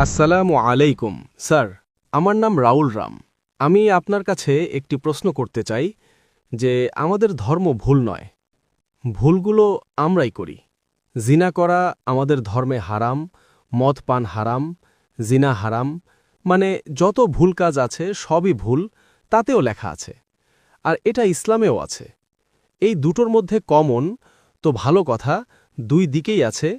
আসসালামু আলাইকুম স্যার, আমার নাম রাউল রাম। আমি আপনার কাছে একটি প্রশ্ন করতে চাই যে আমাদের ধর্ম ভুল নয়, ভুলগুলো আমরাই করি। জিনা করা আমাদের ধর্মে হারাম, মদ পান হারাম, জিনা হারাম, মানে যত ভুল কাজ আছে সবই ভুল, তাতেও লেখা আছে। আর এটা ইসলামেও আছে। এই দুটোর মধ্যে কমন তো ভালো কথা, দুই দিকেই আছে,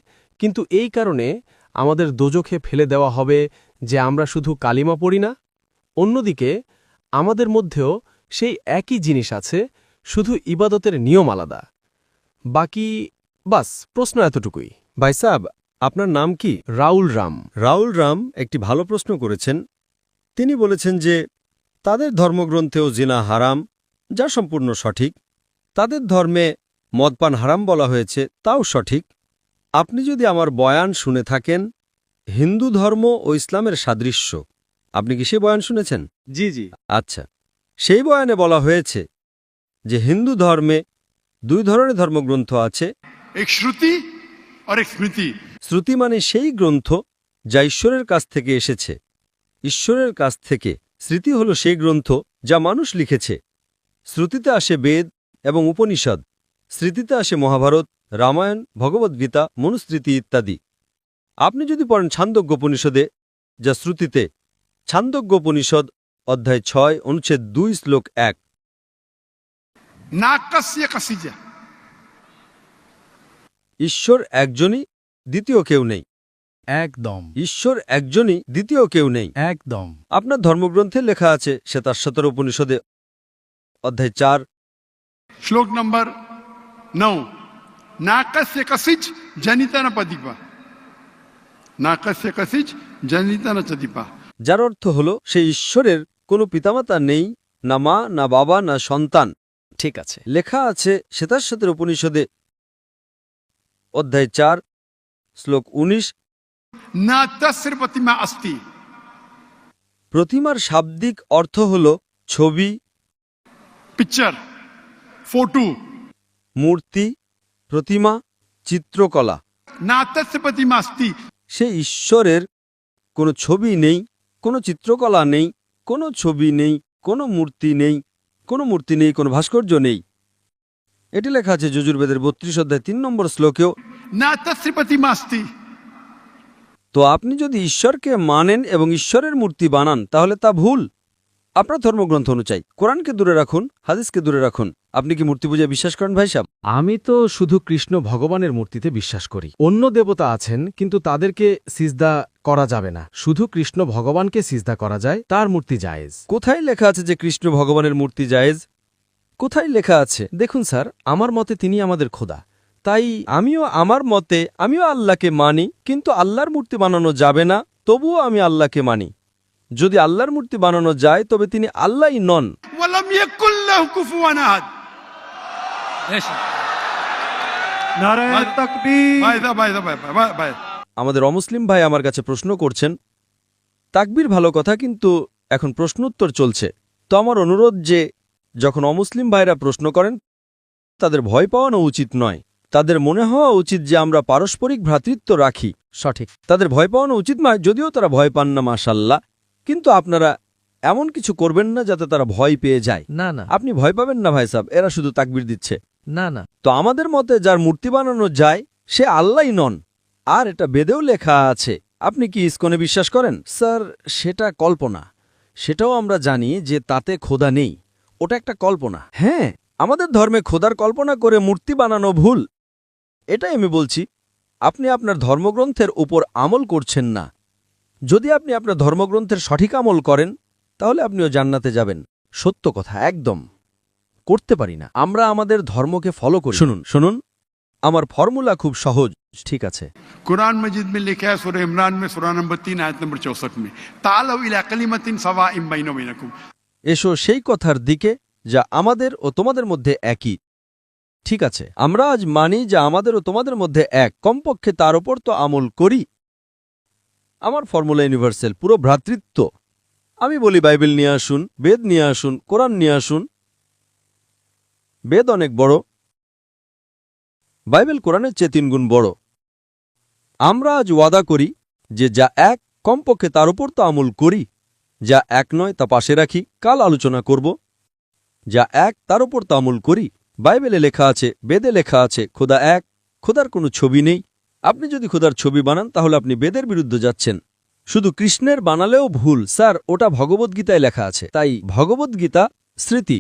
কিন্তু এই কারণে আমাদের দোজখে ফেলে দেওয়া হবে যে আমরা শুধু কালিমা পড়ি না। অন্যদিকে আমাদের মধ্যেও সেই একই জিনিস আছে, শুধু ইবাদতের নিয়ম আলাদা। বাকি বাস, প্রশ্ন এতটুকুই। ভাই সাহেব, আপনার নাম কি? রাউল রাম। রাউল রাম একটি ভালো প্রশ্ন করেছেন। তিনি বলেছেন যে তাদের ধর্মগ্রন্থেও জিনা হারাম, যা সম্পূর্ণ সঠিক। তাদের ধর্মে মদপান হারাম বলা হয়েছে, তাও সঠিক। আপনি যদি আমার বয়ান শুনে থাকেন, হিন্দু ধর্ম ও ইসলামের সাদৃশ্য, আপনি কি সে বয়ান শুনেছেন? জি জি। আচ্ছা, সেই বয়ানে বলা হয়েছে যে হিন্দু ধর্মে দুই ধরনের ধর্মগ্রন্থ আছে। एक श्रुति और एक स्मृति। শ্রুতি মানে সেই গ্রন্থ যা ঈশ্বরের কাছ থেকে এসেছে। ঈশ্বরের কাছ থেকে স্মৃতি হল সেই গ্রন্থ যা মানুষ লিখেছে। শ্রুতিতে আসে বেদ এবং উপনিষদ, স্মৃতিতে আসে মহাভারত, রামায়ণ, ভগবদ্গীতা, মনুস্মৃতি ইত্যাদি। আপনি যদি পড়েন ছান্দোগ্যোপনিষদে, যা শ্রুতিতে, ছান্দোগ্যোপনিষদ অধ্যায় 6 অনুচ্ছেদ 2 শ্লোক 1, नाकस्य कसिज। ঈশ্বর একজনই, দ্বিতীয় কেউ নেই। একদম ঈশ্বর একজনই, দ্বিতীয় কেউ নেই। একদম। আপনার ধর্মগ্রন্থে লেখা আছে শ্বেতাশ্বতর উপনিষদে অধ্যায় 4, श्लोक नंबर 9, नाकस्य कसिज जनिता न पदिपा। नाकस्य कसिज जनिता न चदिपा। যার অর্থ হল সেই ঈশ্বরের কোনো পিতামাতা নেই, না মা, না বাবা, না সন্তান। ঠিক আছে। লেখা আছে শ্বেতাশ্বতর উপনিষদে অধ্যায় 4 শ্লোক 19, न तस्य प्रतिमा अस्ति। প্রতিমার শাব্দিক অর্থ হল ছবি, पिक्चर, फोटो। মূর্তি, প্রতিমা, চিত্রকলা। न तस्य प्रतिमा अस्ति। সে ঈশ্বরের কোনো ছবি নেই, কোনো চিত্রকলা নেই, কোনো ছবি নেই, কোনো মূর্তি নেই, কোনো ভাস্কর্য নেই। এটি লেখা আছে যজুর্বেদের 32 অধ্যায় 3 নম্বর শ্লোকেও। न तस्य प्रतिमा अस्ति। তো আপনি যদি ঈশ্বরকে মানেন এবং ঈশ্বরের মূর্তি বানান, তাহলে তা ভুল। আপনার ধর্মগ্রন্থ অনুযায়ী কোরআনকে দূরে রাখুন, হাদিসকে দূরে রাখুন। আপনি কি মূর্তি পূজায় বিশ্বাস করেন ভাই সাহেব? আমি তো শুধু কৃষ্ণ ভগবানের মূর্তিতে বিশ্বাস করি। অন্য দেবতা আছেন, কিন্তু তাদেরকে সিজদা করা যাবে না। শুধু কৃষ্ণ ভগবানকে সিজদা করা যায়, তার মূর্তি জায়েজ। কোথায় লেখা আছে যে কৃষ্ণ ভগবানের মূর্তি জায়েজ? কোথায় লেখা আছে? দেখুন স্যার, আমার মতে তিনি আমাদের খোদা, তাই আমিও আল্লাহকে মানি, কিন্তু আল্লাহর মূর্তি বানানো যাবে না, তবুও আমি আল্লাহকে মানি। যদি আল্লাহর মূর্তি বানানো যায়, তবে তিনি আল্লাহই নন। वलम यकुल लहु कुफुवन अहद। नारायण तकबीर। भाई আমাদের অমুসলিম ভাই আমার কাছে প্রশ্ন করছেন। তাকবীর ভালো কথা, কিন্তু এখন প্রশ্নোত্তর চলছে। তো আমার অনুরোধ যে যখন অমুসলিম ভাইরা প্রশ্ন করেন, তাদের ভয় পাওয়ানো উচিত নয়। তাদের মনে হওয়া উচিত যে আমরা পারস্পরিক ভ্রাতৃত্ব রাখি। সঠিক। তাদের ভয় পাওয়ানো উচিত নয়, যদিও তারা ভয় পান না, মাশাল্লাহ। কিন্তু আপনারা এমন কিছু করবেন না যাতে তারা ভয় পেয়ে যায়। না না আপনি ভয় পাবেন না ভাই সাহেব, এরা শুধু তাকবীর দিচ্ছে। না না। তো আমাদের মতে যার মূর্তি বানানো যায় সে আল্লাহই নন, আর এটা বেদেও লেখা আছে। আপনি কি ইসকনে বিশ্বাস করেন? স্যার, সেটা কল্পনা। সেটাও আমরা জানি যে তাতে খোদা নেই, ওটা একটা কল্পনা। হ্যাঁ, আমাদের ধর্মে খোদার কল্পনা করে মূর্তি বানানো ভুল। এটাই আমি বলছি। আপনি আপনার ধর্মগ্রন্থের উপর আমল করছেন না। যদি আপনি আপনার ধর্মগ্রন্থের সঠিক আমল করেন, তাহলে আপনিও জান্নাতে যাবেন। সত্য কথা, একদম। করতে পারি না, আমরা আমাদের ধর্মকে ফলো করি। শুনুন, আমার ফর্মুলা খুব সহজ। ঠিক আছে। कुरान मजीद में लिखा है सूरह इमरान में सूरह नंबर 3 आयत नंबर 64 में, तालौ इला कलिमतिन सवाइम बैना व बैनकुम। এসো সেই কথার দিকে যা আমাদের ও তোমাদের মধ্যে একই। ঠিক আছে, আমরা আজ মানি যা আমাদের ও তোমাদের মধ্যে এক, কমপক্ষে তার ওপর তো আমল করি। আমার ফর্মুলা ইউনিভার্সাল, পুরো ভ্রাতৃত্ব। আমি বলি বাইবেল নিয়ে আসুন, বেদ নিয়ে আসুন, কোরআন নিয়ে আসুন। বেদ অনেক বড়, বাইবেল কোরআনের চেয়ে 3 গুণ বড়। আমরা আজ ওয়াদা করি যে যা এক কমপক্ষে তার উপর তো আমল করি। যা এক নয় তা পাশে রাখি, কাল আলোচনা করব। যা এক তার উপর তো আমল করি। বাইবেলে লেখা আছে, বেদে লেখা আছে, খোদা এক, খোদার কোনো ছবি নেই। আপনি যদি খোদার ছবি বানান তাহলে আপনি বেদের বিরুদ্ধে যাচ্ছেন। শুধু কৃষ্ণের বানালেও ভুল স্যার, ওটা ভগবদ্গীতায় লেখা আছে। তাই ভগবদ্গীতা স্মৃতি।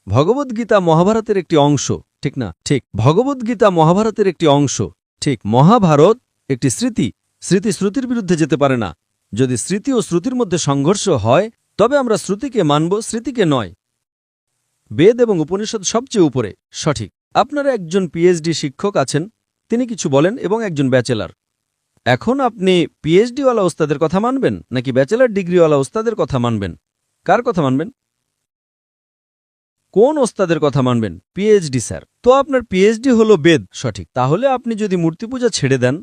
ভগবদ্গীতা মহাভারতের একটি অংশ, ঠিক না? ঠিক। ভগবদ্গীতা মহাভারতের একটি অংশ, ঠিক। মহাভারত একটি স্মৃতি। স্মৃতি শ্রুতির বিরুদ্ধে যেতে পারে না। যদি স্মৃতি ও শ্রুতির মধ্যে সংঘর্ষ হয় তবে আমরা শ্রুতিকে মানব, স্মৃতিকে নয়। বেদ এবং উপনিষদ সবচেয়ে উপরে, সঠিক। আপনারা একজন পিএইচডি শিক্ষক আছেন, তিনি কিছু বলেন, এবং একজন ব্যাচেলার। এখন আপনি পিএইচডিওয়ালা ওস্তাদের কথা মানবেন নাকি ব্যাচেলার ডিগ্রিওয়ালা ওস্তাদের কথা মানবেন? কার কথা মানবেন? কোন ওস্তাদের কথা মানবেন? PhD sir. তো আপনার পিএইচডি হলো বেদ, সঠিক। তাহলে আপনি যদি মূর্তি পূজা ছেড়ে দেন,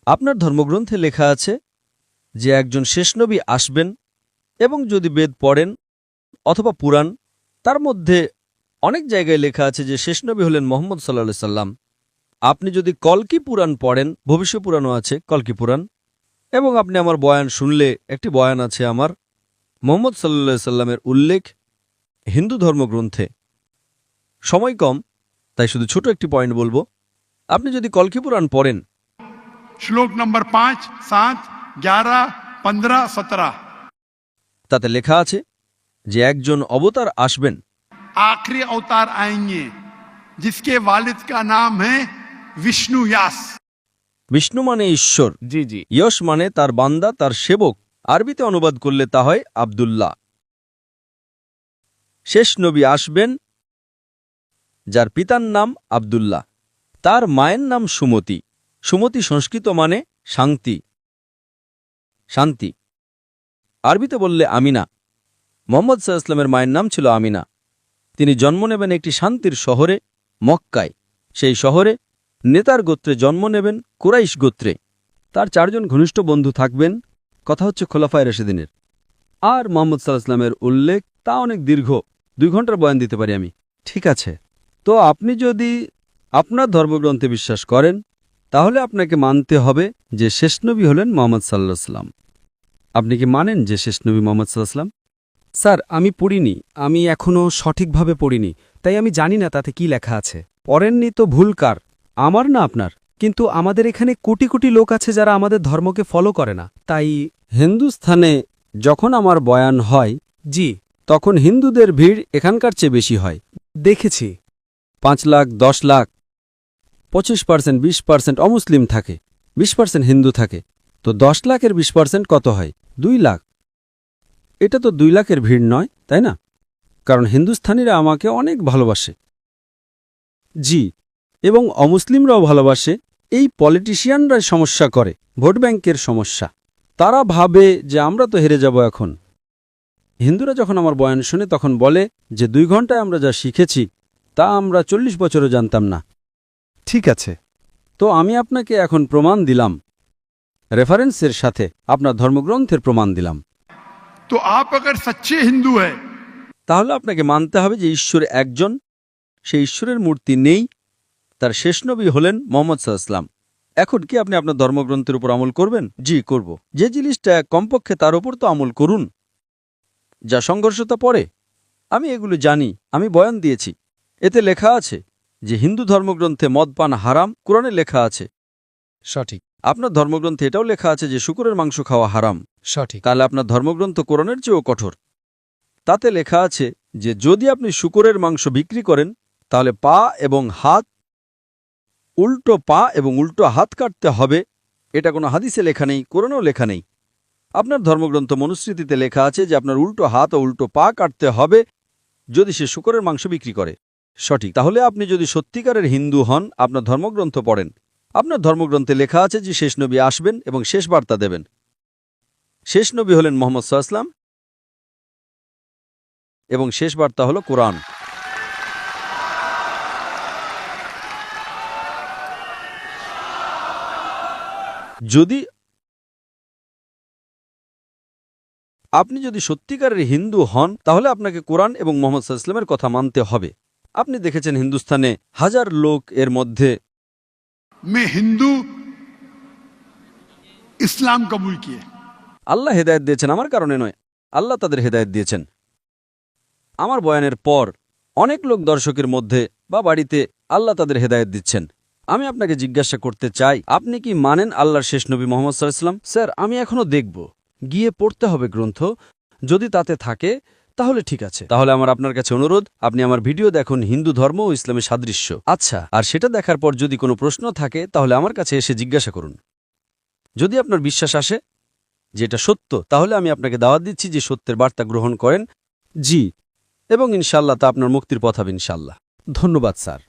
আপনার ধর্মগ্রন্থে লেখা আছে যে একজন শেষ নবী আসবেন, এবং যদি বেদ পড়েন অথবা পুরাণ, তার মধ্যে অনেক জায়গায় লেখা আছে যে শেষ নবী হলেন মোহাম্মদ সাল্লাল্লাহু আলাইহি সাল্লাম। আপনি যদি কল্কি পুরাণ পড়েন, ভবিষ্য পুরাণও আছে, কল্কি পুরাণ, এবং আপনি আমার বয়ান শুনলে, একটি বয়ান আছে আমার, মোহাম্মদ সাল্লাল্লাহু আলাইহি সাল্লামের উল্লেখ হিন্দু ধর্মগ্রন্থে। সময় কম, তাই শুধু ছোট একটি পয়েন্ট বলবো। আপনি যদি কল্কি পুরাণ পড়েন, श्लोक नंबर 5, 7, 11, 15, 17 তাতে লেখা আছে যে একজন অবতার আসবেন, आखिरी अवतार आएंगे जिसके वालिद का नाम है विष्णु यास। বিষ্ণু মানে ঈশ্বর, জি জি। ইয়শ মানে তার বান্দা, তার সেবক। আরবিতে অনুবাদ করলে তা হয় আব্দুল্লাহ। শেষ নবী আসবেন যার পিতার নাম আব্দুল্লাহ, তার মায়ের নাম সুমতি। সুমতি সংস্কৃত মানে শান্তি, শান্তি। আরবিতে বললে আমিনা। মোহাম্মদ সাল্লাল্লাহু আলাইহি ওয়াসাল্লামের মায়ের নাম ছিল আমিনা। তিনি জন্ম নেবেন একটি শান্তির শহরে, মক্কায়। সেই শহরে নেতার গোত্রে জন্ম নেবেন, কুরাইশ গোত্রে। তার 4 জন ঘনিষ্ঠ বন্ধু থাকবেন। কথা হচ্ছে খোলাফায়ে রাশিদিনের। আর মোহাম্মদ সাল্লাল্লাহু আলাইহি ওয়াসাল্লামের উল্লেখ তা অনেক দীর্ঘ, 2 ঘন্টার বয়ান দিতে পারি আমি। ঠিক আছে, তো আপনি যদি আপনার ধর্মগ্রন্থে বিশ্বাস করেন তাহলে আপনাকে মানতে হবে যে শেষ নবী হলেন মোহাম্মদ সাল্লাল্লাহু আলাইহি ওয়াসাল্লাম। আপনি কি মানেন যে শেষ নবী মোহাম্মদ সাল্লাল্লাহু আলাইহি ওয়াসাল্লাম? স্যার, আমি পড়িনি, আমি এখনও সঠিকভাবে পড়িনি, তাই আমি জানি না তাতে কি লেখা আছে। পড়েননি তো ভুল কার, আমার না আপনার? কিন্তু আমাদের এখানে কোটি কোটি লোক আছে যারা আমাদের ধর্মকে ফলো করে না, তাই। হিন্দুস্থানে যখন আমার বয়ান হয় জি, তখন হিন্দুদের ভিড় এখানকার চেয়ে বেশি হয়। দেখেছি। 5 লাখ, 10 লাখ, 25%, 20% অমুসলিম থাকে, 20% হিন্দু থাকে। তো 10 লাখের 20% কত হয়? 2 লাখ। এটা তো 2 লাখের ভিড় নয়, তাই না? কারণ হিন্দুস্থানীরা আমাকে অনেক ভালোবাসে। জি, এবং অমুসলিমরাও ভালোবাসে। এই পলিটিশিয়ানরা সমস্যা করে, ভোট ব্যাংকের সমস্যা। তারা ভাবে যে আমরা তো হেরে যাব এখন। হিন্দুরা যখন আমার বয়ান শুনে তখন বলে যে 2 ঘন্টায় আমরা যা শিখেছি তা আমরা 40 বছরও জানতাম না। ঠিক আছে, তো আমি আপনাকে এখন প্রমাণ দিলাম, রেফারেন্সের সাথে আপনার ধর্মগ্রন্থের প্রমাণ দিলাম। तो आप अगर सच्चे हिंदू हैं তাহলে আপনাকে মানতে হবে যে ঈশ্বর একজন, সেই ঈশ্বরের মূর্তি নেই, তার শেষ নবী হলেন মোহাম্মদ সাল্লাল্লাহু আলাইহি ওয়াসাল্লাম। এখন কি আপনি আপনার ধর্মগ্রন্থের উপর আমল করবেন? জি, করব। যে জিনিসটা কমপক্ষে তার উপর তো আমল করুন। যা সংঘর্ষতা পড়ে, আমি এগুলো জানি, আমি বয়ান দিয়েছি। এতে লেখা আছে যে হিন্দু ধর্মগ্রন্থে মদপান হারাম, কোরআনে লেখা আছে। সঠিক, আপনার ধর্মগ্রন্থে এটাও লেখা আছে যে শূকরের মাংস খাওয়া হারাম। সঠিক। তাহলে আপনার ধর্মগ্রন্থ কোরআনের চেয়েও কঠোর। তাতে লেখা আছে যে যদি আপনি শূকরের মাংস বিক্রি করেন তাহলে পা এবং হাত, উল্টো পা এবং উল্টো হাত কাটতে হবে। এটা কোনো হাদিসে লেখা নেই, কোরআনেও লেখা নেই। আপনার ধর্মগ্রন্থ মনুস্মৃতিতে লেখা আছে যে আপনার উল্টো হাত ও উল্টো পা কাটতে হবে যদি সে শূকরের মাংস বিক্রি করে। সঠিক। তাহলে আপনি যদি সত্যিকারের হিন্দু হন, আপনার ধর্মগ্রন্থ পড়েন। আপনার ধর্মগ্রন্থে লেখা আছে যে শেষ নবী আসবেন এবং শেষ বার্তা দেবেন। শেষ নবী হলেন মোহাম্মদ সাল্লাল্লাহু আলাইহি ওয়াসাল্লাম এবং শেষ বার্তা হল কোরআন। যদি আপনি যদি সত্যিকারের হিন্দু হন তাহলে আপনাকে কোরআন এবং মোহাম্মদ সাল্লাল্লাহু আলাইহি ওয়াসাল্লামের কথা মানতে হবে। আপনি দেখেছেন হিন্দুস্তানে 1000 লোক এর মধ্যে में हिंदू इस्लाम कबूल किए। আল্লাহ হেদায়েত দিয়েছেন আমার কারণে নয়, আল্লাহ তাদের হেদায়েত দিয়েছেন। আমার বয়ানের পর অনেক লোক দর্শকের মধ্যে বা বাড়িতে আল্লাহ তাদের হেদায়েত দিচ্ছেন। আমি আপনাকে জিজ্ঞাসা করতে চাই, আপনি কি মানেন আল্লাহর শেষ নবী মোহাম্মদ সাল্লাল্লাহু আলাইহি ওয়াসাল্লাম? স্যার, আমি এখনো দেখব, গিয়ে পড়তে হবে গ্রন্থ, যদি তাতে থাকে তাহলে ঠিক আছে। তাহলে আমার আপনার কাছে অনুরোধ, আপনি আমার ভিডিও দেখুন হিন্দু ধর্ম ও ইসলামের সাদৃশ্য। আচ্ছা, আর সেটা দেখার পর যদি কোনো প্রশ্ন থাকে তাহলে আমার কাছে এসে জিজ্ঞাসা করুন। যদি আপনার বিশ্বাস আসে যে এটা সত্য, তাহলে আমি আপনাকে দাওয়াত দিচ্ছি যে সত্যের বার্তা গ্রহণ করেন। জি, এবং ইনশাআল্লাহ তা আপনার মুক্তির পথ হবে ইনশাআল্লাহ। ধন্যবাদ স্যার।